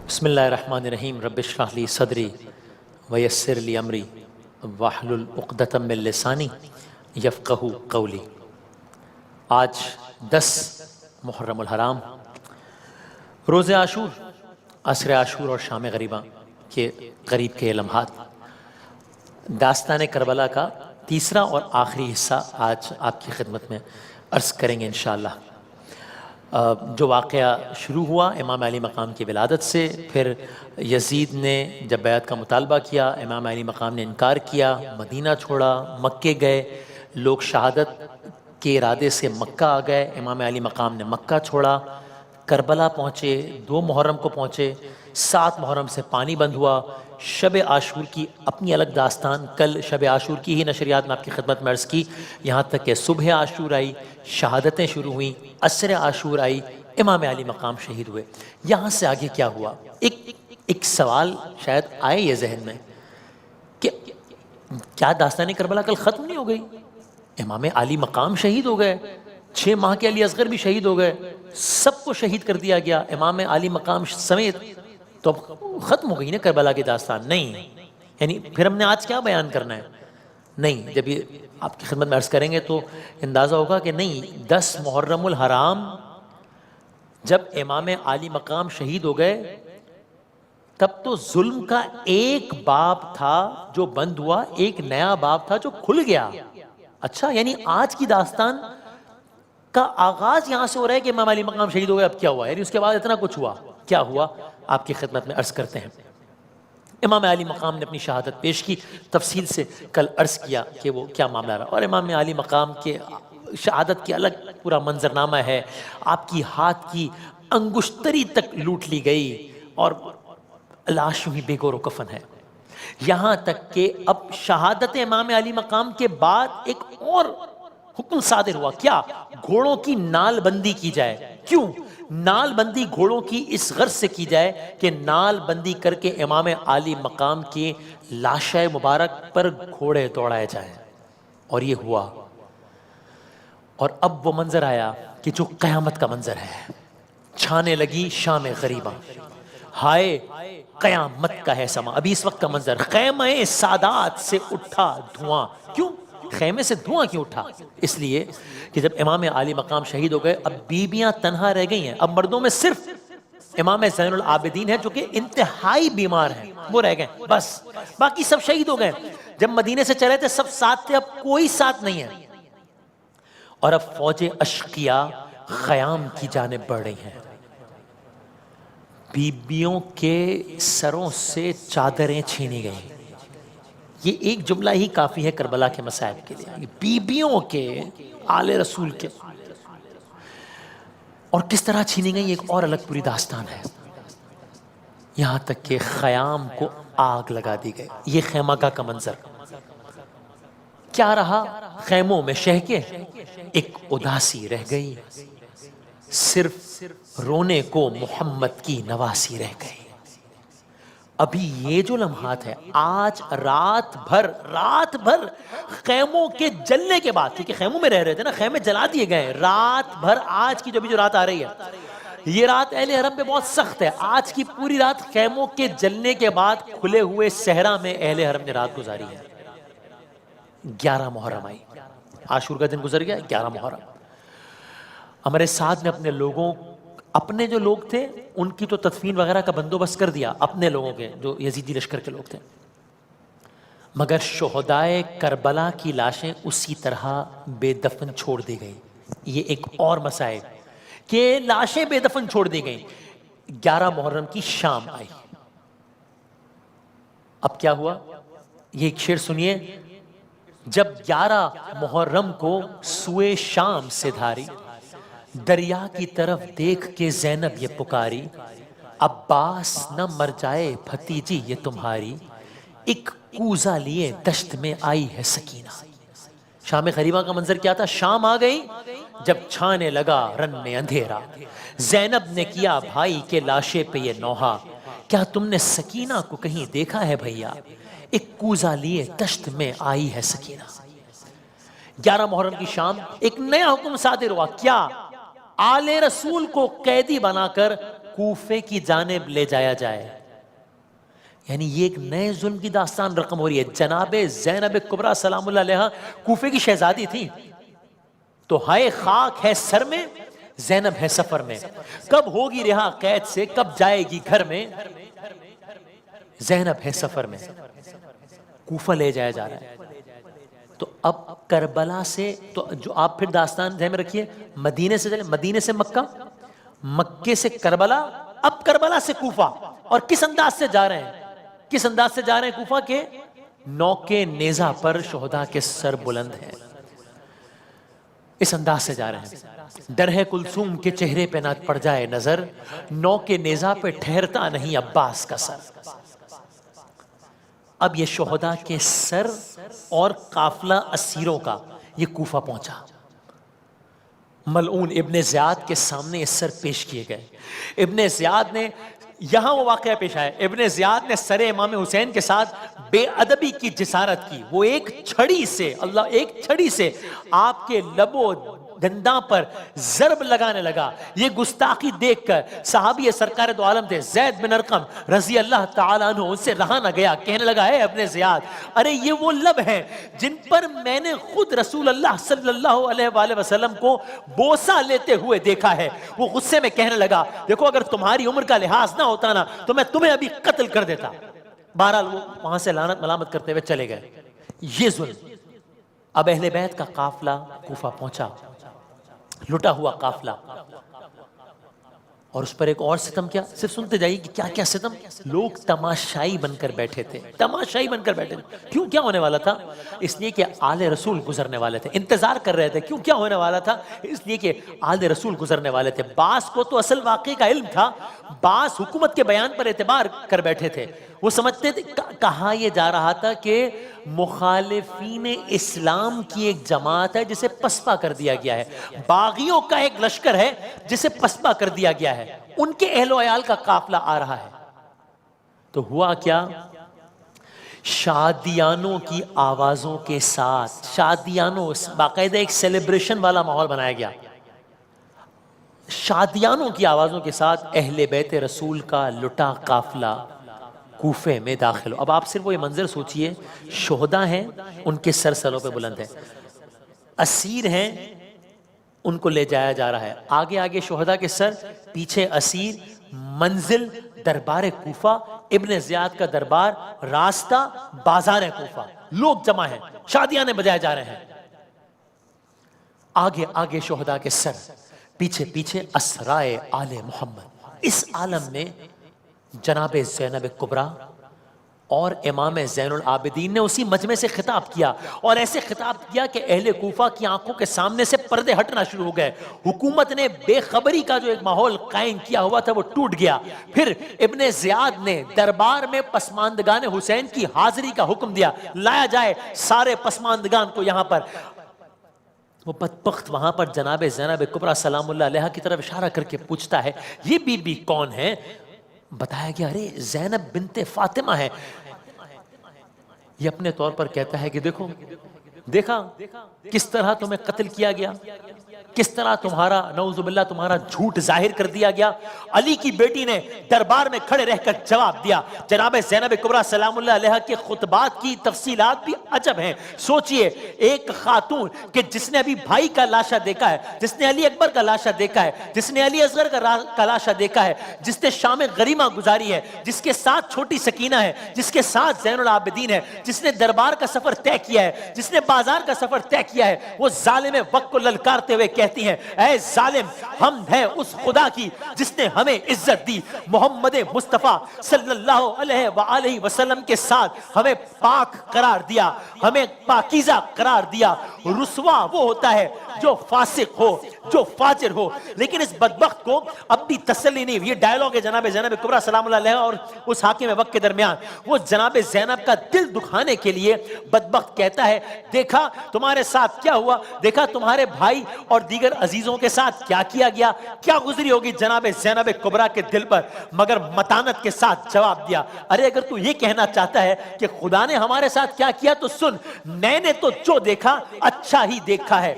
بسم اللہ الرحمن الرحیم رب اشرح لی صدری ویسر لی امری واحلل عقدۃ من لسانی یفقہوا قولی۔ آج 10 محرم الحرام، روز عاشور، عصر عاشور اور شام غریباں کے قریب کے لمحات، داستان کربلا کا تیسرا اور آخری حصہ آج آپ کی خدمت میں عرض کریں گے انشاءاللہ۔ جو واقعہ شروع ہوا امام علی مقام کی ولادت سے، پھر یزید نے جب بیعت کا مطالبہ کیا، امام علی مقام نے انکار کیا، مدینہ چھوڑا، مکے گئے، لوگ شہادت کے ارادے سے مکہ آ گئے، امام علی مقام نے مکہ چھوڑا، کربلا پہنچے، 2 محرم کو پہنچے، 7 محرم سے پانی بند ہوا، شب عاشور کی اپنی الگ داستان، کل شب عاشور کی ہی نشریات میں آپ کی خدمت میں عرض کی، یہاں تک کہ صبح عاشور آئی، شہادتیں شروع ہوئیں، عصر عاشور آئی، امام علی مقام شہید ہوئے۔ یہاں سے آگے کیا ہوا؟ ایک سوال شاید آئے یہ ذہن میں کہ کیا داستان کربلا کل ختم نہیں ہو گئی؟ امام علی مقام شہید ہو گئے، 6 ماہ کے علی اصغر بھی شہید ہو گئے، سب کو شہید کر دیا گیا امام علی مقام سمیت، تو اب ختم ہو گئی نا کربلا کی داستان؟ نہیں، یعنی پھر ہم نے آج کیا بیان کرنا ہے؟ نہیں، جب یہ آپ کی خدمت میں عرض کریں گے تو اندازہ ہوگا کہ نہیں، 10 محرم الحرام جب امام علی مقام شہید ہو گئے تب تو ظلم کا ایک باب تھا جو بند ہوا، ایک نیا باب تھا جو کھل گیا۔ اچھا، یعنی آج کی داستان کا آغاز یہاں سے ہو رہا ہے کہ امام علی مقام شہید ہو گئے، اب کیا ہوا؟ یعنی اس کے بعد اتنا کچھ ہوا، کیا ہوا آپ کی خدمت میں عرض کرتے ہیں۔ امام علی مقام نے اپنی شہادت پیش کی، تفصیل سے کل عرض کیا کہ وہ کیا معاملہ رہا، اور امام علی مقام کے شہادت کی الگ پورا منظرنامہ ہے، آپ کی ہاتھ کی انگشتری تک لوٹ لی گئی اور لاش یوں ہی بے گور و کفن ہے، یہاں تک کہ اب شہادت امام علی مقام کے بعد ایک اور حکم صادر ہوا، کیا؟ گھوڑوں کی نال بندی کی جائے۔ کیوں نال بندی گھوڑوں کی؟ اس غرض سے کی جائے کہ نال بندی کر کے امام علی مقام کی لاشِ مبارک پر گھوڑے دوڑائے جائیں، اور یہ ہوا۔ اور اب وہ منظر آیا کہ جو قیامت کا منظر ہے، چھانے لگی شام غریباں، ہائے قیامت کا ہے سما۔ ابھی اس وقت کا منظر، خیمہ سادات سے اٹھا دھواں۔ کیوں خیمے سے دھواں کیوں اٹھا؟ اس لیے کہ جب امام علی مقام شہید ہو گئے، اب بیویاں تنہا رہ گئی ہیں، اب مردوں میں صرف امام زین العابدین ہیں جو کہ انتہائی بیمار ہیں، وہ رہ گئے، بس باقی سب شہید ہو گئے۔ جب مدینے سے چلے تھے سب ساتھ تھے، اب کوئی ساتھ نہیں ہے، اور اب فوج اشقیاء خیام کی جانب بڑھ رہی ہیں، بیبیوں کے سروں سے چادریں چھینی گئیں۔ یہ ایک جملہ ہی کافی ہے کربلا کے مصائب کے لیے، بیبیوں کے، آل رسول کے، اور کس طرح چھینی گئی ایک اور الگ پوری داستان ہے، یہاں تک کہ خیام کو آگ لگا دی گئی۔ یہ خیمہ کا منظر کیا رہا؟ خیموں میں شہ کے ایک اداسی رہ گئی، صرف رونے کو محمد کی نواسی رہ گئی۔ ابھی یہ جو لمحات ہے، آج رات بھر خیموں کے جلنے کے بعد، کیونکہ خیموں میں رہ رہے تھے نا، خیمے جلا دیے گئے، رات بھر، آج کی جو رات آ رہی ہے، یہ رات اہل حرم پہ بہت سخت ہے۔ آج کی پوری رات خیموں کے جلنے کے بعد کھلے ہوئے صحرا میں اہل حرم نے رات گزاری ہے۔ 11 محرم آئی، عاشور کا دن گزر گیا، 11 محرم۔ ہمارے ساتھ نے اپنے لوگوں، اپنے جو لوگ تھے ان کی تو تدفین وغیرہ کا بندوبست کر دیا، اپنے لوگوں کے جو یزیدی لشکر کے لوگ تھے، مگر شہدائے کربلا کی لاشیں اسی طرح بے دفن چھوڑ دی گئیں۔ یہ ایک اور مسائل کہ لاشیں بے دفن چھوڑ دی گئیں۔ 11 محرم کی شام آئی، اب کیا ہوا؟ یہ ایک شعر سنیے، جب 11 محرم کو سوئے شام سے دھاری، دریا کی طرف دیکھ کے زینب یہ پکاری، عباس نہ مر جائے بھتیجی یہ تمہاری، ایک کوزہ لیے دشت میں آئی ہے سکینہ۔ شام غریبہ کا منظر کیا تھا؟ شام آ گئی، جب چھانے لگا رن میں اندھیرا، زینب نے کیا بھائی کے لاشے پہ یہ نوحہ، کیا تم نے سکینہ کو کہیں دیکھا ہے بھیا، ایک کوزہ لیے دشت میں آئی ہے سکینہ۔ 11 محرم کی شام ایک نیا حکم صادر ہوا، کیا؟ آل رسول کو قیدی بنا کر کوفے کی جانب لے جایا جائے. یعنی یہ ایک نئے ظلم کی داستان رقم ہو رہی ہے. جناب زینب کبریٰ سلام اللہ علیہا کوفے کی شہزادی تھی, تو ہائے خاک ہے سر میں, زینب ہے سفر میں, کب ہوگی رہا قید سے, کب جائے گی گھر میں, زینب ہے سفر میں. کوفہ لے جایا جا رہا ہے. تو اب کربلا سے, تو جو آپ پھر داستان ذہن میں رکھیے, مدینے سے چلے, مدینے سے مکہ, مکے سے کربلا, اب کربلا سے کوفہ. اور کس انداز سے جا رہے ہیں, کس انداز سے جا رہے ہیں کوفہ کے؟ نوکے نیزہ پر شہداء کے سر بلند ہیں, اس انداز سے جا رہے ہیں. درہ کلثوم کے چہرے پہ نہ پڑ جائے نظر, نوکے نیزہ پہ ٹھہرتا نہیں عباس کا سر. اب یہ شہداء کے سر اور قافلہ اسیروں کا یہ کوفہ پہنچا. ملعون ابن زیاد کے سامنے یہ سر پیش کیے گئے. ابن زیاد نے, یہاں وہ واقعہ پیش آیا, ابن زیاد نے سر امام حسین کے ساتھ بے ادبی کی جسارت کی. وہ ایک چھڑی سے, اللہ, ایک چھڑی سے آپ کے لبوں دنداں پر ضرب لگانے لگا. یہ گستاخی دیکھ کر صحابی سرکار دو عالم تھے زید بن ارقم رضی اللہ تعالیٰ عنہ, ان سے رہا نہ گیا. کہنے لگا, اے ابن زیاد, ارے یہ وہ لب ہیں جن پر میں نے خود رسول اللہ صلی اللہ علیہ وآلہ وسلم کو بوسہ لیتے ہوئے دیکھا ہے. وہ غصے میں کہنے لگا, دیکھو اگر تمہاری عمر کا لحاظ نہ ہوتا نا تو میں تمہیں ابھی قتل کر دیتا. بہرحال وہ وہاں سے لعنت ملامت کرتے ہوئے چلے گئے. یہ ظلم. اب اہل بیت کا قافلہ کوفہ پہنچا, لٹا ہوا قافلہ, اور اس پر ایک اور ستم. کیا صرف سنتے جائیے کہ کیا کیا ستم. لوگ تماشائی بن کر بیٹھے تھے, تماشائی بن کر بیٹھے تھے. کیوں, کیا ہونے والا تھا؟ اس لیے کہ آل رسول گزرنے والے تھے. انتظار کر رہے تھے. کیوں, کیا ہونے والا تھا؟ اس لیے کہ آل رسول گزرنے والے تھے. بعض کو تو اصل واقعے کا علم تھا, بعض حکومت کے بیان پر اعتبار کر بیٹھے تھے. وہ سمجھتے تھے, کہا یہ جا رہا تھا کہ مخالفین اسلام کی ایک جماعت ہے جسے پسپا کر دیا گیا ہے, باغیوں کا ایک لشکر ہے جسے پسپا کر دیا گیا ہے, ان کے اہل و عیال کا قافلہ آ رہا ہے. تو ہوا کیا, شادیانوں کی آوازوں کے ساتھ, شادیانوں, باقاعدہ ایک سیلیبریشن والا ماحول بنایا گیا. شادیانوں کی آوازوں کے ساتھ اہل بیت رسول کا لٹا قافلہ کوفے میں داخل ہو. اب آپ صرف وہ یہ منظر سوچئے, شہداء ہیں, ان کے سر سروں پہ بلند ہیں, اسیر ہیں, ان کو لے جایا جا رہا ہے. آگے آگے شہداء کے سر, پیچھے اسیر, منزل دربار کوفہ, ابن زیاد کا دربار, راستہ بازار کوفہ, لوگ جمع ہیں, شادیاں بجائے جا رہے ہیں. آگے آگے شہداء کے سر, پیچھے پیچھے اسرائے آل محمد. اس عالم میں جناب زینب کبریٰ اور امام زین العابدین نے اسی مجمع سے خطاب کیا, اور ایسے خطاب کیا کہ اہل کوفہ کی آنکھوں کے سامنے سے پردے ہٹنا شروع ہو گئے. حکومت نے بے خبری کا جو ایک ماحول قائم کیا ہوا تھا وہ ٹوٹ گیا. پھر ابن زیاد نے دربار میں پسماندگان حسین کی حاضری کا حکم دیا, لایا جائے سارے پسماندگان کو یہاں پر. وہ بدبخت وہاں پر جناب زینب کبریٰ سلام اللہ علیہا کی طرف اشارہ کر کے پوچھتا ہے, یہ بی بی کون ہے؟ بتایا گیا, ارے زینب بنت فاطمہ ہے. یہ اپنے طور پر کہتا ہے کہ دیکھو, دیکھا کس طرح تمہیں قتل کیا گیا, کس طرح تمہارا نعوذ باللہ تمہارا جھوٹ ظاہر کر دیا گیا. علی کی بیٹی نے دربار میں کھڑے رہ کر جواب دیا. جناب زینب کبریٰ سلام اللہ علیہا کے خطبات کی تفصیلات بھی عجب ہیں. سوچئے, ایک خاتون کہ جس نے ابھی بھائی کا لاشا دیکھا ہے, جس نے علی اکبر کا لاشا دیکھا ہے, جس نے علی اصغر کا لاشا دیکھا ہے, جس نے شام غریمہ گزاری ہے, جس کے ساتھ چھوٹی سکینہ ہے, جس کے ساتھ زین العابدین ہے, جس نے دربار کا سفر طے کیا ہے, جس نے بازار کا سفر طے کیا ہے, وہ ظالم وقت کو للکارتے ہوئے کہتی ہیں, اے ظالم, حمد ہے اس خدا کی جس نے ہمیں عزت دی. محمد مصطفیٰ صلی اللہ علیہ وآلہ وسلم کے ساتھ ہمیں پاک قرار دیا, ہمیں پاکیزہ قرار دیا. رسوا وہ ہوتا ہے جو فاسق ہو, جو فاجر ہو. لیکن اس بدبخت کو اب بھی تسلی نہیں. یہ ڈائلوگ ہے جناب زینب کبریٰ سلام اللہ علیہ اور اس حاکم وقت کے درمیان. وہ جناب زینب کا دل دکھانے کے لیے بدبخت کہتا ہے, دیکھا تمہارے ساتھ کیا ہوا, دیکھا تمہارے بھائی اور دیگر عزیزوں کے ساتھ کیا کیا گیا, کیا گزری ہوگی جناب زینب کبریٰ کے دل پر. مگر متانت کے ساتھ جواب دیا, ارے اگر تو یہ کہنا چاہتا ہے کہ خدا نے ہمارے ساتھ کیا کیا تو سن, میں نے تو جو دیکھا اچھا ہی دیکھا ہے.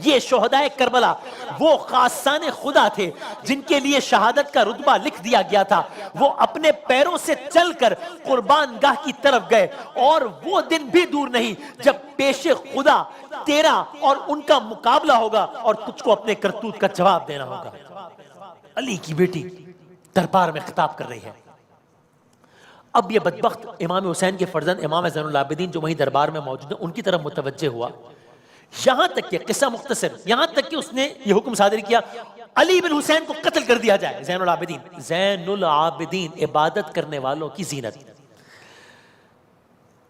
یہ شہدائے کربلا وہ خاصان خدا تھے جن کے لیے شہادت کا رتبہ لکھ دیا گیا تھا. وہ اپنے پیروں سے چل کر قربان گاہ کی طرف گئے اور وہ دن بھی دور نہیں جب پیش خدا تیرا اور ان کا مقابلہ ہوگا اور تجھ کو اپنے کرتوت کا جواب دینا ہوگا. علی کی بیٹی دربار میں خطاب کر رہی ہے. اب یہ بدبخت امام حسین کے فرزند امام زین العابدین جو وہیں دربار میں موجود ہیں ان کی طرف متوجہ ہوا. یہاں تک کہ قصہ مختصر، یہاں تک کہ اس نے یہ حکم صادر کیا علی بن حسین کو قتل کر دیا جائے. زین العابدین عبادت کرنے والوں کی زینت.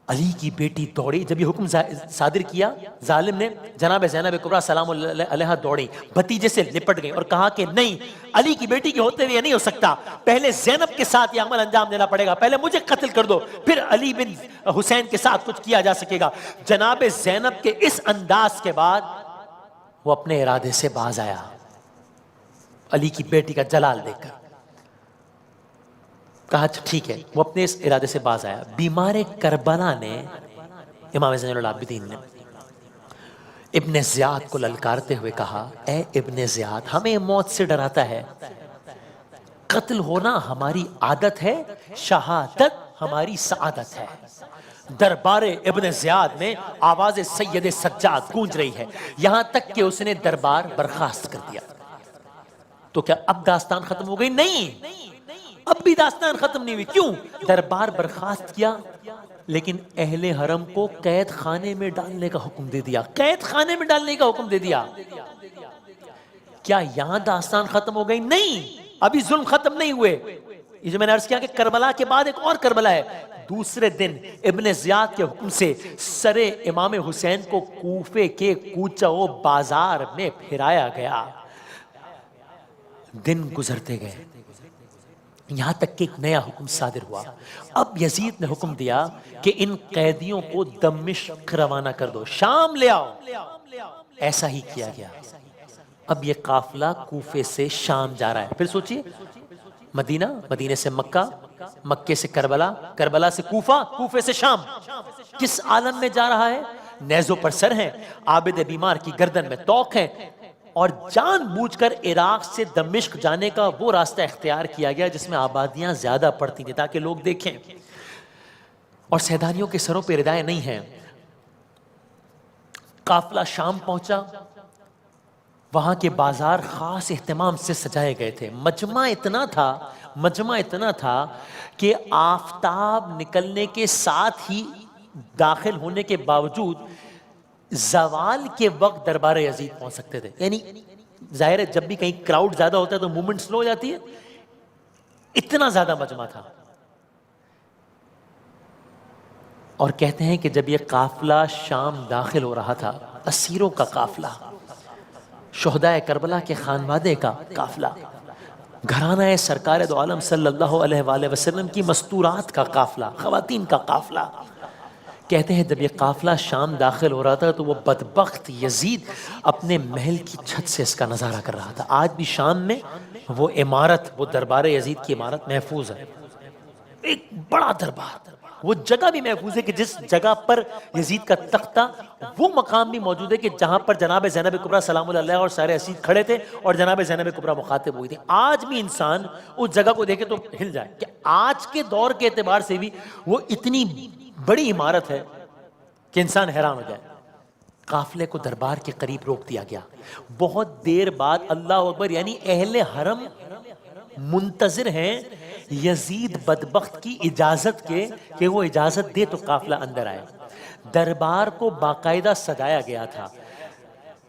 علی کی بیٹی دوڑی. جب یہ حکم صادر کیا ظالم نے، جناب زینب کبریٰ سلام اللہ علیہا دوڑی، بھتیجے سے لپٹ گئی اور کہا کہ نہیں، علی کی بیٹی کے ہوتے ہوئے یہ نہیں ہو سکتا، پہلے زینب کے ساتھ یہ عمل انجام دینا پڑے گا، پہلے مجھے قتل کر دو پھر علی بن حسین کے ساتھ کچھ کیا جا سکے گا. جناب زینب کے اس انداز کے بعد وہ اپنے ارادے سے باز آیا علی کی بیٹی کا جلال دیکھ کر. کہا ٹھیک ہے، وہ اپنے اس ارادے سے باز آیا. بیمار کربلا نے، امام زین العابدین نے ابن زیاد کو للکارتے ہوئے کہا اے ابن زیاد، ہمیں موت سے ڈراتا ہے، قتل ہونا ہماری عادت ہے، شہادت ہماری سعادت ہے. دربار ابن زیاد میں آواز سید سجاد گونج رہی ہے، یہاں تک کہ اس نے دربار برخاست کر دیا. تو کیا اب داستان ختم ہو گئی؟ نہیں، اب بھی داستان ختم نہیں ہوئی. کیوں؟ دربار برخاست کیا لیکن اہل حرم کو قید خانے میں ڈالنے کا حکم دے دیا. قید خانے میں ڈالنے کا حکم دے دیا. کیا یہاں داستان ختم ہو گئی؟ نہیں، ابھی ظلم ختم نہیں ہوئے. یہ جو میں نے عرض کیا کہ کربلا کے بعد ایک اور کربلا ہے. دوسرے دن ابن زیاد کے حکم سے سر امام حسین کو کوفے کے کوچہ و بازار میں پھرایا گیا. دن گزرتے گئے یہاں تک کہ ایک نیا حکم صادر ہوا. اب یزید نے حکم دیا کہ ان قیدیوں کو دمشق روانہ کر دو، شام لے آؤ. ایسا ہی کیا گیا. اب یہ قافلہ کوفے سے شام جا رہا ہے. پھر سوچئے، مدینہ، مدینے سے مکہ، مکے سے کربلا، کربلا سے کوفہ، کوفے سے شام. کس عالم میں جا رہا ہے؟ نیزوں پر سر ہیں، عابد بیمار کی گردن میں توق ہیں، اور جان بوجھ کر عراق سے دمشق جانے کا وہ راستہ اختیار کیا گیا جس میں آبادیاں زیادہ پڑتی تھیں تاکہ لوگ دیکھیں، اور سیدانیوں کے سروں پہ ردائیں نہیں ہیں. قافلہ شام پہنچا. وہاں کے بازار خاص اہتمام سے سجائے گئے تھے. مجمع اتنا تھا کہ آفتاب نکلنے کے ساتھ ہی داخل ہونے کے باوجود زوال کے وقت دربار یزید پہنچ سکتے تھے. یعنی ظاہر ہے جب بھی کہیں کراؤڈ زیادہ ہوتا ہے تو موومنٹ سلو ہو جاتی ہے. اتنا زیادہ مجمع تھا. اور کہتے ہیں کہ جب یہ قافلہ شام داخل ہو رہا تھا، اسیروں کا قافلہ، شہدائے کربلا کے خانوادے کا قافلہ، گھرانہ سرکار دو عالم صلی اللہ علیہ وآلہ وسلم کی مستورات کا قافلہ، خواتین کا قافلہ. کہتے ہیں جب یہ قافلہ شام داخل ہو رہا تھا تو وہ بدبخت یزید اپنے محل کی چھت سے اس کا نظارہ کر رہا تھا. آج بھی شام میں وہ عمارت، وہ دربار یزید کی عمارت محفوظ ہے. ایک بڑا دربار، وہ جگہ بھی محفوظ ہے کہ جس جگہ پر یزید کا تختہ، وہ مقام بھی موجود ہے کہ جہاں پر جناب زینب کبریٰ سلام اللہ علیہا اور سارے اسیر کھڑے تھے اور جناب زینب کبریٰ مخاطب ہوئی تھی. آج بھی انسان اس جگہ کو دیکھے تو ہل جائے کہ آج کے دور کے اعتبار سے بھی وہ اتنی بڑی عمارت ہے کہ انسان حیران ہو جائے. قافلے کو دربار کے قریب روک دیا گیا. بہت دیر بعد اللہ اکبر، یعنی اہل حرم منتظر ہیں یزید بدبخت کی اجازت کے کہ وہ اجازت دے تو قافلہ اندر آئے. دربار کو باقاعدہ سجایا گیا تھا.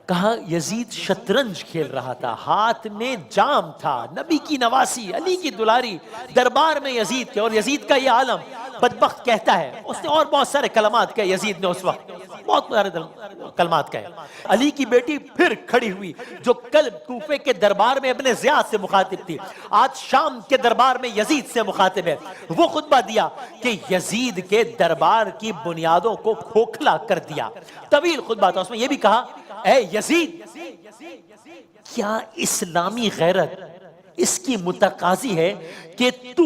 کہا یزید شطرنج کھیل رہا تھا، ہاتھ میں جام تھا، نبی کی نواسی، علی کی دلاری، دربار میں یزید کے، اور یزید کا یہ عالم بدبخت کہتا ہے. اس نے اور بہت سارے کلمات کہے یزید نے اس وقت، بہت سارے کلمات کہے. علی کی بیٹی پھر کھڑی ہوئی جو کل کوفے کے دربار میں ابن زیاد سے مخاطب تھی، آج شام کے دربار میں یزید سے مخاطب ہے. وہ خطبہ دیا کہ یزید کے دربار کی بنیادوں کو کھوکھلا کر دیا. طویل خطبہ تھا. اس میں یہ بھی کہا اے یزید، کیا اسلامی غیرت، اس کی متقاضی ہے کہ تو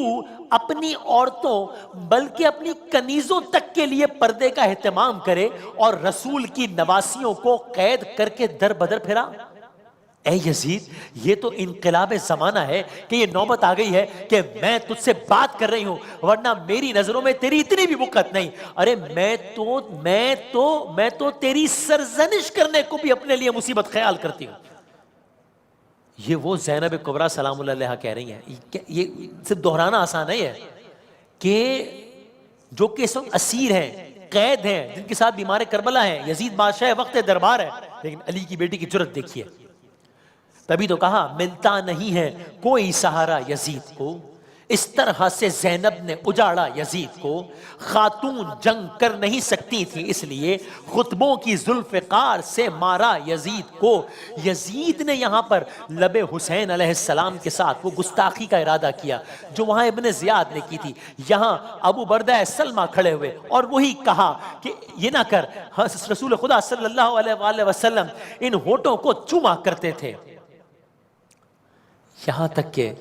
اپنی عورتوں بلکہ اپنی کنیزوں تک کے لیے پردے کا اہتمام کرے اور رسول کی نواسیوں کو قید کر کے در بدر پھرا۔ اے یزید، یہ تو انقلاب زمانہ ہے کہ یہ نوبت آ گئی ہے کہ میں تجھ سے بات کر رہی ہوں، ورنہ میری نظروں میں تیری اتنی بھی وقت نہیں۔ ارے میں تو تیری سرزنش کرنے کو بھی اپنے لیے مصیبت خیال کرتی ہوں۔ یہ وہ زینب کبریٰ سلام اللہ علیہا کہہ رہی ہیں۔ یہ صرف دہرانا آسان نہیں ہے کہ جو کہ اس وقت اسیر ہیں، قید ہیں، جن کے ساتھ بیمار کربلا ہیں، یزید بادشاہ وقت دربار ہے، لیکن علی کی بیٹی کی جرت دیکھیے۔ تبھی تو کہا ملتا نہیں ہے کوئی سہارا یزید کو، اس طرح سے زینب نے اجاڑا یزید کو، خاتون جنگ کر نہیں سکتی تھی اس لیے خطبوں کی ذوالفقار سے مارا یزید کو۔ یزید نے یہاں پر لب حسین علیہ السلام کے ساتھ وہ گستاخی کا ارادہ کیا جو وہاں ابن زیاد نے کی تھی۔ یہاں ابو بردہ سلمہ کھڑے ہوئے اور وہی کہا کہ یہ نہ کر۔ رسول خدا صلی اللہ علیہ وآلہ وسلم ان ہونٹوں کو چوما کرتے تھے۔ یہاں تک کہ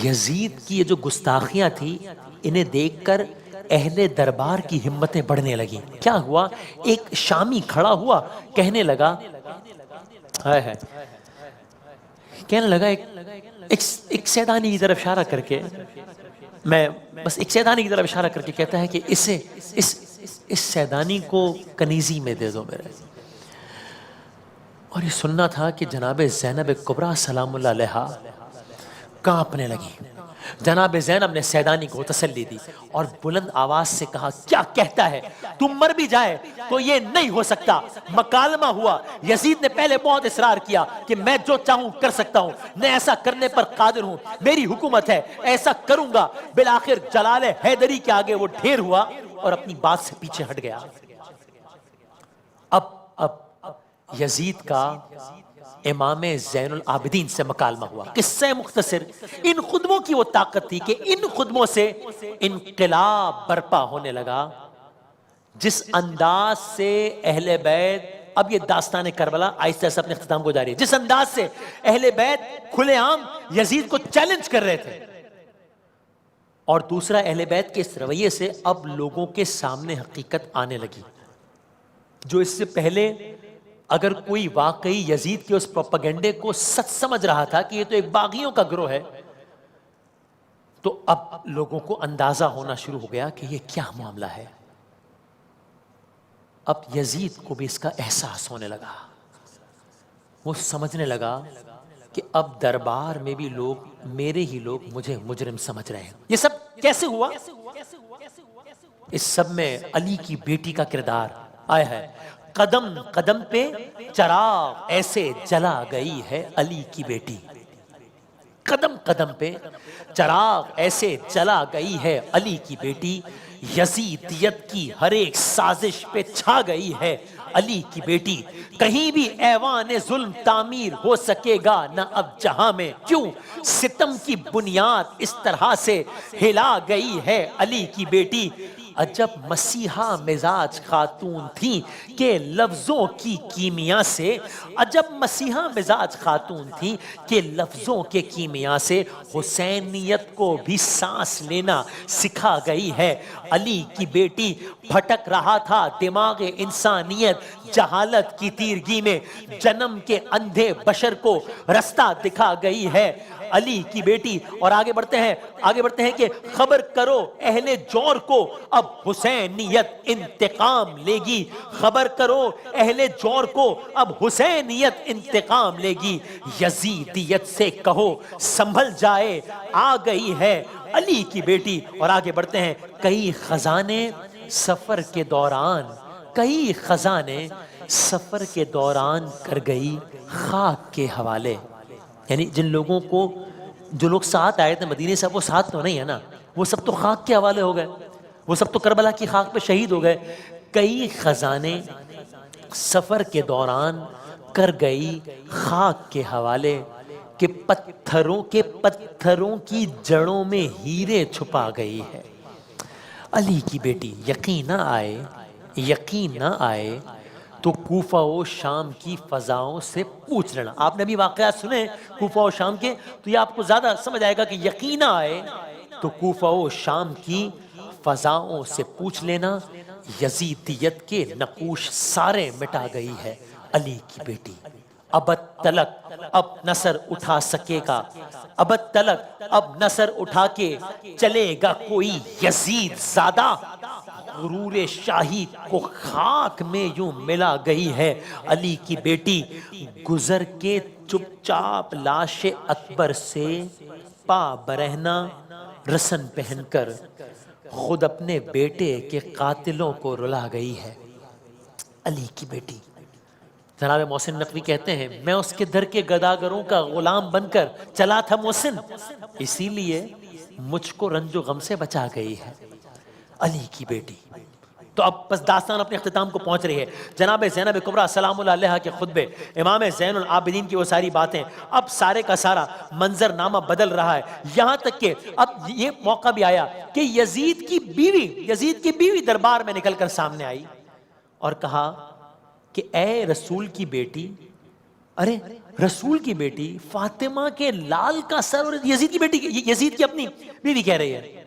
یزید کی یہ جو گستاخیاں تھی، انہیں دیکھ کر اہل دربار کی ہمتیں بڑھنے لگیں۔ کیا ہوا؟ ایک شامی کھڑا ہوا، کہنے لگا ایک سیدانی کی طرف اشارہ کر کے، میں بس ایک سیدانی کی طرف اشارہ کر کے کہتا ہے کہ اس سیدانی کو کنیزی میں دے دو میرے۔ اور یہ سننا تھا کہ جناب زینب کبریٰ سلام اللہ علیہا کانپنے لگی۔ جناب زینب نے سیدانی کو تسلی دی اور بلند آواز سے کہا کیا کہتا ہے؟ تم مر بھی جائے تو یہ نہیں ہو سکتا۔ مکالمہ ہوا۔ یزید نے پہلے بہت اصرار کیا کہ میں جو چاہوں کر سکتا ہوں، میں ایسا کرنے پر قادر ہوں، میری حکومت ہے، ایسا کروں گا۔ بالآخر جلال حیدری کے آگے وہ ڈھیر ہوا اور اپنی بات سے پیچھے ہٹ گیا۔ اب یزید کا امام زین العابدین سے مکالمہ ہوا۔ قصہ مختصر، ان خطبوں کی وہ طاقت تھی کہ ان خطبوں سے انقلاب برپا ہونے لگا۔ جس انداز سے اہل بیت، اب یہ داستان کربلا آہستہ آہستہ اپنے اختتام کو جاری ہے، جس انداز سے اہل بیت کھلے عام یزید کو چیلنج کر رہے تھے، اور دوسرا اہل بیت کے اس رویے سے اب لوگوں کے سامنے حقیقت آنے لگی۔ جو اس سے پہلے اگر کوئی واقعی یزید کے اس پروپیگنڈے کو سچ سمجھ رہا تھا کہ یہ تو ایک باغیوں کا گروہ ہے، تو اب لوگوں کو اندازہ ہونا شروع ہو گیا کہ یہ کیا معاملہ ہے۔ اب یزید کو بھی اس کا احساس ہونے لگا۔ وہ سمجھنے لگا کہ اب دربار میں بھی لوگ، میرے ہی لوگ، مجھے مجرم سمجھ رہے ہیں۔ یہ سب کیسے ہوا؟ اس سب میں علی کی بیٹی کا کردار آیا ہے۔ قدم قدم پہ چراغ ایسے جلا گئی ہے علی کی بیٹی، قدم قدم پہ چراغ ایسے جلا گئی ہے علی کی بیٹی، یزیدیت کی ہر ایک سازش پہ چھا گئی ہے علی کی بیٹی، کہیں بھی ایوان ظلم تعمیر ہو سکے گا نہ اب جہاں میں، کیوں ستم کی بنیاد اس طرح سے ہلا گئی ہے علی کی بیٹی۔ عجب مسیحا مزاج خاتون تھی کہ لفظوں کی کیمیا سے، عجب مسیحا مزاج خاتون تھی کہ لفظوں کے کیمیا سے حسینیت کو بھی سانس لینا سکھا گئی ہے علی کی بیٹی۔ بھٹک رہا تھا دماغ انسانیت جہالت کی تیرگی میں، جنم کے اندھے بشر کو رستہ دکھا گئی ہے علی کی بیٹی۔ اور آگے بڑھتے ہیں کہ خبر کرو اہل جور کو اب حسینیت انتقام لے گی، خبر کرو اہل جور کو اب حسینیت انتقام لے گی، یزیدیت سے کہو سنبھل جائے آ گئی ہے علی کی بیٹی۔ اور آگے بڑھتے ہیں، کئی خزانے سفر کے دوران، کئی خزانے سفر کے دوران کر گئی خاک کے حوالے۔ یعنی جن لوگوں کو، جو لوگ ساتھ آئے تھے مدینے سے، وہ ساتھ تو نہیں ہے نا، وہ سب تو خاک کے حوالے ہو گئے، وہ سب تو کربلا کی خاک پہ شہید ہو گئے۔ کئی خزانے سفر کے دوران کر گئی خاک کے حوالے، کہ پتھروں کی جڑوں میں ہیرے چھپا گئی ہے علی کی بیٹی۔ یقین نہ آئے تو کوفہ و شام کی فضاؤں سے پوچھ لینا. آپ نے بھی واقعات سنے کوفہ و شام کے, تو یہ آپ کو زیادہ سمجھ آئے گا کہ یقین آئے. تو کوفہ و شام کی فضاؤں سے پوچھ لینا, یزیدیت کے نقوش سارے مٹا گئی ہے علی کی بیٹی. ابد تلک اب نصر اٹھا سکے گا, ابد تلک اب نصر اٹھا کے چلے گا کوئی یزید زادہ. غرور شاہی کو خاک میں یوں ملا گئی ہے علی کی بیٹی. گزر کے چپ چاپ لاش اکبر سے پا برہنہ رسن پہن کر خود اپنے بیٹے کے قاتلوں کو رلا گئی ہے علی کی بیٹی. جناب محسن نقوی کہتے ہیں میں اس کے در کے گداگروں کا غلام بن کر چلا تھا محسن, اسی لیے مجھ کو رنج و غم سے بچا گئی ہے علی کی بیٹی. تو اب بس داستان اپنے اختتام کو پہنچ رہی ہے. جناب زینب کبریٰ سلام اللہ علیہا کے خطبے, امام زین العابدین کی وہ ساری باتیں, اب سارے کا سارا منظر نامہ بدل رہا ہے. یہاں تک کہ اب یہ موقع بھی آیا کہ یزید کی بیوی دربار میں نکل کر سامنے آئی اور کہا کہ اے رسول کی بیٹی, ارے رسول کی بیٹی فاطمہ کے لال کا سر, اور یزید کی بیٹی, یزید کی اپنی بیوی کہہ رہی ہے.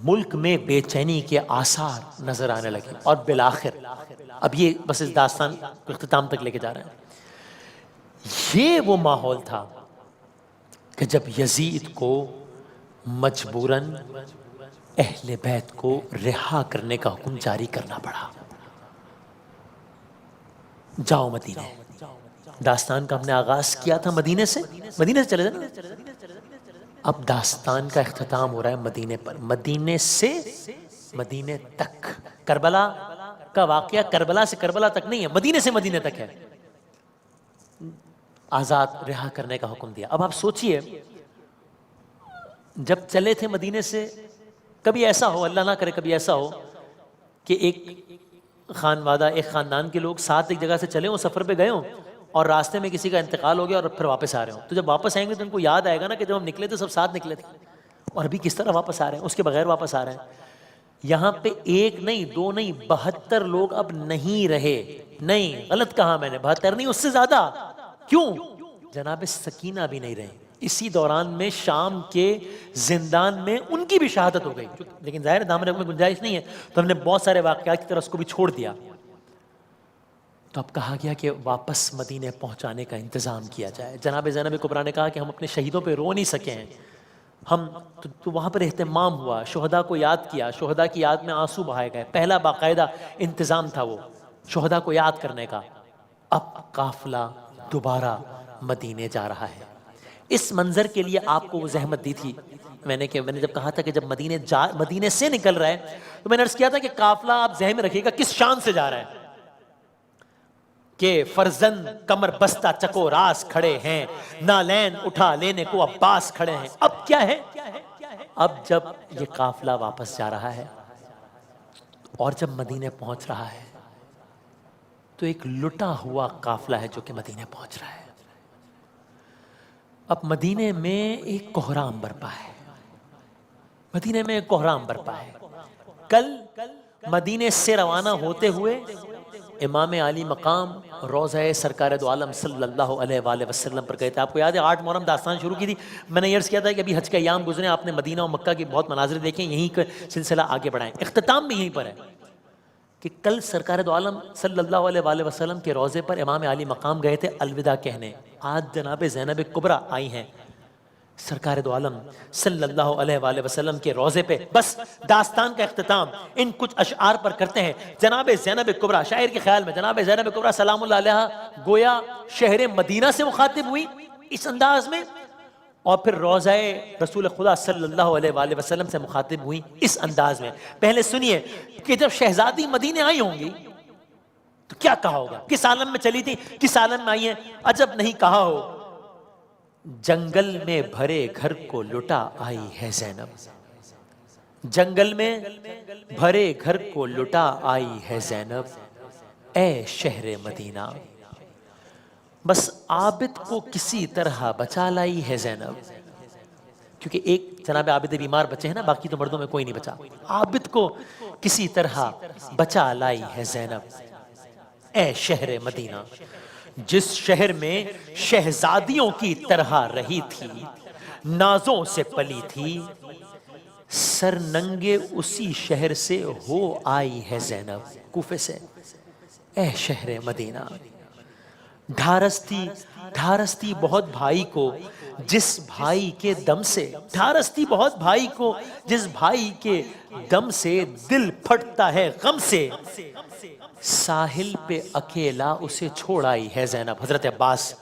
ملک میں بے چینی کے آثار نظر آنے لگے, اور بالآخر اب یہ بس اس داستان کو اختتام تک لے کے جا رہے ہیں. یہ وہ ماحول تھا کہ جب یزید کو مجبوراً اہل بیت کو رہا کرنے کا حکم جاری کرنا پڑا. جاؤ مدینے. داستان کا ہم نے آغاز کیا تھا مدینے سے چلے جانا. اب داستان کا اختتام ہو رہا ہے مدینے پر, مدینے سے مدینے تک. کربلا کا واقعہ کربلا سے کربلا تک نہیں ہے, مدینے سے مدینے تک ہے. آزاد رہا کرنے کا حکم دیا. اب آپ سوچئے جب چلے تھے مدینے سے, کبھی ایسا ہو, اللہ نہ کرے کبھی ایسا ہو کہ ایک خاندان کے لوگ ساتھ ایک جگہ سے چلے ہوں, سفر پہ گئے ہوں, اور راستے میں کسی کا انتقال ہو گیا اور پھر واپس آ رہے ہوں. تو جب واپس آئیں گے تو ان کو یاد آئے گا نا کہ جب ہم نکلے تھے سب ساتھ نکلے تھے, اور ابھی کس طرح واپس آ رہے ہیں, اس کے بغیر واپس آ رہے ہیں. یہاں پہ ایک نہیں, دو نہیں, 72 لوگ اب نہیں رہے. نہیں, غلط کہا میں نے, 72 نہیں, اس سے زیادہ. کیوں؟ جناب سکینہ بھی نہیں رہے. اسی دوران میں شام کے زندان میں ان کی بھی شہادت ہو گئی. لیکن ظاہر دامن میں گنجائش نہیں ہے, تو ہم نے بہت سارے واقعات کی طرح اس کو بھی چھوڑ دیا. تو اب کہا گیا کہ واپس مدینے پہنچانے کا انتظام کیا جائے. جناب زینب کبریٰ نے کہا کہ ہم اپنے شہیدوں پہ رو نہیں سکے ہیں, ہم تو وہاں پر اہتمام ہوا, شہداء کو یاد کیا, شہداء کی یاد میں آنسو بہائے گئے. پہلا باقاعدہ انتظام تھا وہ شہداء کو یاد کرنے کا. اب قافلہ دوبارہ مدینے جا رہا ہے. اس منظر کے لیے آپ کو وہ زحمت دی تھی میں نے جب کہا تھا کہ جب مدینے سے نکل رہا ہے, تو میں نے عرض کیا تھا کہ قافلہ آپ ذہن میں رکھیے گا کس شان سے جا رہا ہے, کہ فرزند کمر بستہ چکو راس کھڑے ہیں, نالین اٹھا لینے کو عباس کھڑے ہیں. اب کیا ہے, اب جب یہ قافلہ واپس جا رہا ہے اور جب مدینے پہنچ رہا ہے, تو ایک لٹا ہوا قافلہ ہے جو کہ مدینے پہنچ رہا ہے. اب مدینے میں ایک کوہرام برپا ہے, مدینے میں ایک کوہرام برپا ہے. کل مدینے سے روانہ ہوتے ہوئے امام علی مقام روضہ سرکار دو عالم صلی اللہ علیہ وآلہ وسلم پر گئے تھے. آپ کو یاد ہے 8 محرم داستان شروع کی تھی, میں نے یہ عرض کیا تھا کہ ابھی حج کے ایام گزرے, آپ نے مدینہ و مکہ کی بہت مناظر دیکھیں, یہیں کا سلسلہ آگے بڑھائیں. اختتام بھی یہیں پر ہے کہ کل سرکار دو عالم صلی اللہ علیہ وآلہ وسلم کے روضے پر امام علی مقام گئے تھے الوداع کہنے. آج جناب زینب کبریٰ آئی ہیں سرکار دو عالم صلی اللہ علیہ وآلہ وسلم کے روضے پہ. بس داستان کا اختتام ان کچھ اشعار پر کرتے ہیں. جناب زینب کبریٰ, شاعر کے خیال میں جناب زینب کبریٰ سلام اللہ علیہ گویا شہر مدینہ سے مخاطب ہوئی اس انداز میں, اور پھر روضہ رسول خدا صلی اللہ علیہ وآلہ وسلم سے مخاطب ہوئی اس انداز میں. پہلے سنیے کہ جب شہزادی مدینے آئی ہوں گی تو کیا کہا ہوگا, کس عالم میں چلی تھی, کس عالم میں آئی ہیں. عجب نہیں کہا ہو, جنگل میں بھرے گھر کو لٹا آئی ہے زینب, جنگل میں بھرے گھر کو لٹا آئی ہے زینب, اے شہر مدینہ. بس عابد کو کسی طرح بچا لائی ہے زینب, کیونکہ ایک جناب عابد بیمار بچے ہیں نا, باقی تو مردوں میں کوئی نہیں بچا. عابد کو کسی طرح بچا لائی ہے زینب, اے شہر مدینہ، جس شہر میں شہزادیوں کی طرح رہی تھی، نازوں سے پلی تھی، سر ننگے اسی شہر سے ہو آئی ہے زینب کوفے سے۔ اے شہر مدینہ، ڈھارستی بہت بھائی کو جس بھائی کے دم سے، ڈھارستی بہت بھائی کو جس بھائی کے دم سے دل پھٹتا ہے غم سے، ساحل پہ اکیلا اسے چھوڑ آئی ہے زینب۔ حضرت عباس،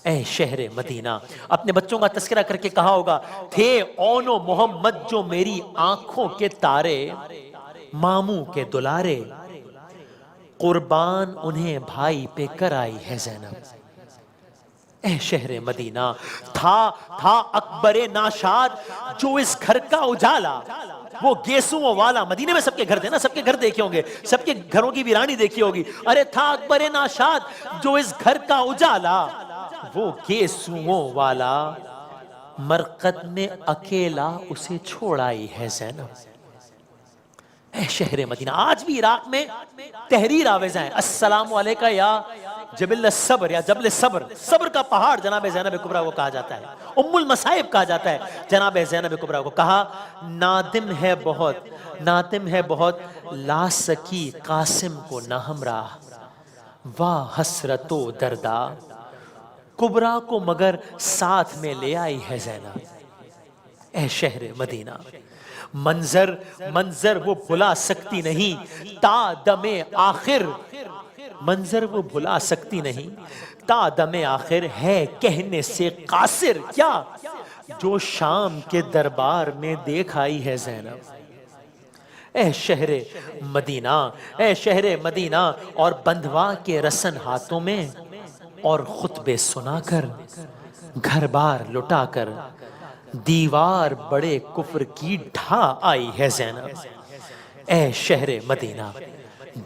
اے شہر مدینہ، اپنے بچوں کا تذکرہ کر کے کہا ہوگا، تھے اون و محمد جو میری آنکھوں کے تارے، ماموں کے دلارے، قربان انہیں بھائی پہ کر آئی ہے زینب۔ اے شہر مدینہ، تھا اکبر ناشاد جو اس گھر کا اجالا، وہ گیسوں والا، مدینے میں سب کے گھر تھے نا، سب کے گھر دیکھے ہوں گے، سب کے گھروں کی ویرانی دیکھی ہوگی۔ ارے تھا اکبر ناشاد جو اس گھر کا اجالا، وہ گیسوں والا، مرقد میں اکیلا اسے چھوڑ آئی ہے زینب۔ اے شہر مدینہ، آج بھی عراق میں تحریر آویزہ ہیں، السلام علیکہ یا جبل الصبر، یا جبل صبر، صبر کا پہاڑ جناب زینب کبریٰ کو کہا جاتا ہے، ام المصائب کہا جاتا ہے جناب زینب کبریٰ کو۔ کہا نادم ہے بہت لا سکی قاسم کو نہ ہمراہ، واہ حسرت و دردا، کبریٰ کو مگر ساتھ میں لے آئی ہے زینب۔ اے شہر مدینہ، منظر وہ بھلا سکتی نہیں تا دم آخر، منظر وہ بھلا سکتی نہیں تا دم آخر، ہے کہنے سے قاصر کیا جو شام کے دربار میں دیکھ آئی ہے زینب۔ اے شہر مدینہ، اے شہر مدینہ، اور بندھوا کے رسن ہاتھوں میں، اور خطبے سنا کر، گھر بار لٹا کر، دیوار بڑے کفر کی ڈھا آئی ہے زینب۔ اے شہر مدینہ،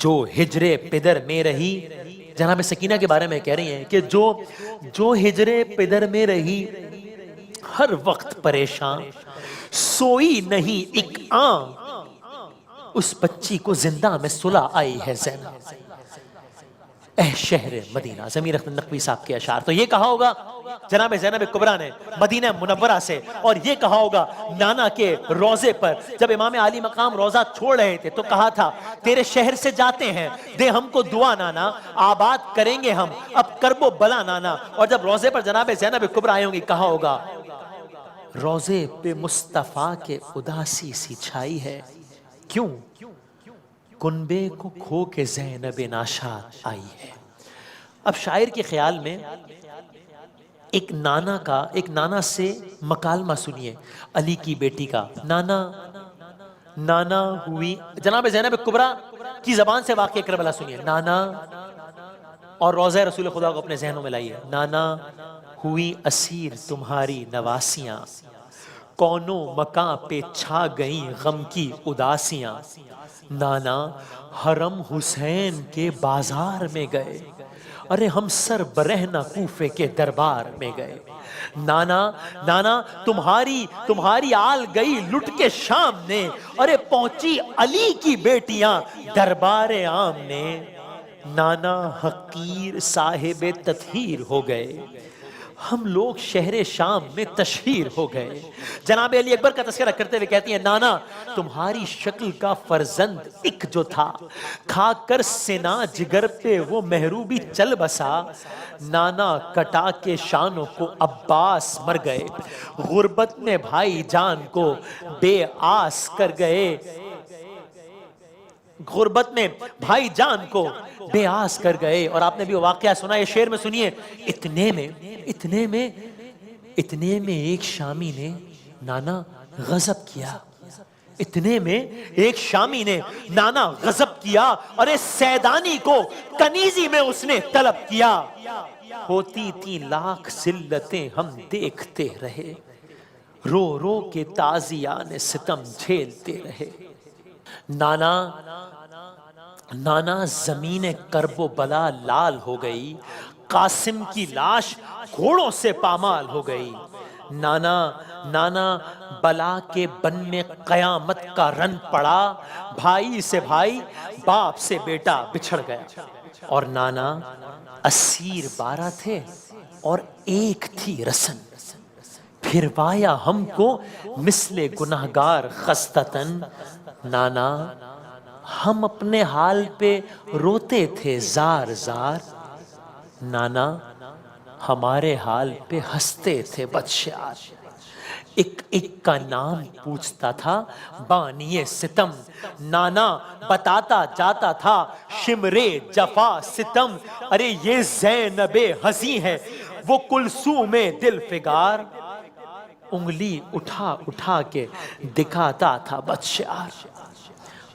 جو ہجر پدر میں رہی، جناب سکینہ کے بارے میں کہہ رہی ہیں کہ جو ہجر پدر میں رہی، ہر وقت پریشان، سوئی نہیں ایک آن، اس بچی کو زندہ میں صلح آئی ہے زینب۔ اے شہر مدینہ، ضمیر اختر نقوی صاحب کے اشعار۔ تو یہ کہا ہوگا جناب زینب کبریٰ نے مدینہ منورہ سے، اور یہ کہا ہوگا نانا کے روزے پر، جب امام علی مقام روزہ چھوڑ رہے تھے تو کہا تھا تیرے شہر سے جاتے ہیں، دے ہم کو دعا نانا، آباد کریں گے ہم اب کرب و بلا نانا۔ اور جب روزے پر جناب زینب کبریٰ آئے ہوں گی، کہا ہوگا روزے پہ مصطفیٰ کے اداسی سی چھائی ہے، کیوں کنبے کو کھو کے زینب ناشاد آئی ہے۔ اب شاعر کے خیال میں ایک نانا سے مکالمہ سنیے، علی کی بیٹی کا، نانا ہوئی، جناب زینب کبریٰ کی زبان سے واقعہ کربلا سنیے، نانا، اور روضہ رسول خدا کو اپنے ذہنوں میں لائیے، نانا ہوئی اسیر تمہاری نواسیاں، کونوں مکاں پہ چھا گئیں غم کی اداسیاں، نانا حرم حسین کے بازار میں گئے، ارے ہم سر برہنہ کوفے کے دربار میں گئے، نانا تمہاری آل گئی لٹ کے شام نے، ارے پہنچی علی کی بیٹیاں دربار عام نے، نانا حقیر صاحب تطہیر ہو گئے، ہم لوگ شہر شام میں تشہیر ہو گئے۔ جناب علی اکبر کا تذکرہ کرتے ہوئے کہتی ہیں، نانا تمہاری شکل کا فرزند ایک جو تھا، کھا کر سنا جگر پہ وہ محروبی چل بسا، نانا کٹا کے شانوں کو عباس مر گئے، غربت میں بھائی جان کو بے آس کر گئے، غربت میں بھائی جان کو بے آس کر گئے۔ اور آپ نے بھی وہ واقعہ سنا، یہ شعر میں سنیے، اتنے میں ایک شامی نے نانا غضب کیا، اتنے میں ایک شامی نے نانا غضب کیا، اور اس سیدانی کو کنیزی میں اس نے طلب کیا، ہوتی تھی لاکھ ذلتیں ہم دیکھتے رہے، رو رو کے تازیان ستم جھیلتے رہے، نانا زمین کرب و بلا لال ہو گئی، قاسم کی لاش گھوڑوں سے پامال ہو گئی، نانا بلا کے بن میں قیامت کا رن پڑا، بھائی سے بھائی باپ سے بیٹا بچھڑ گیا۔ اور نانا اسیر 12 تھے اور ایک تھی رسن، پھروایا ہم کو مثل گنہگار خستتن، نانا ہم اپنے حال پہ روتے تھے زار زار، نانا ہمارے حال پہ ہنستے تھے بدشیار، ایک ایک کا نام پوچھتا تھا بانی ستم، نانا بتاتا جاتا تھا شمرے جفا ستم، ارے یہ زینب ہنسی ہے وہ کلثوم دل فگار، انگلی اٹھا اٹھا کے دکھاتا تھا بدشیار،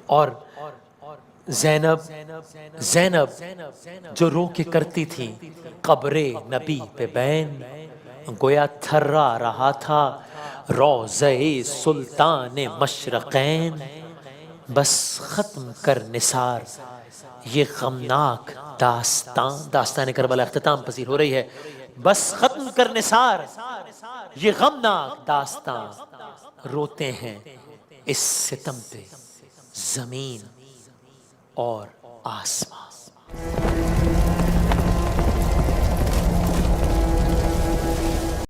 اور زینب جو رو کے کرتی تھی قبر نبی پہ بین، گویا تھرا رہا تھا روضہ سلطان مشرقین، بس ختم کر نثار یہ غمناک داستان کربلا اختتام پذیر ہو رہی ہے، بس ختم کر نثار یہ غمناک داستان، روتے ہیں اس ستم پہ زمین اور آسمان۔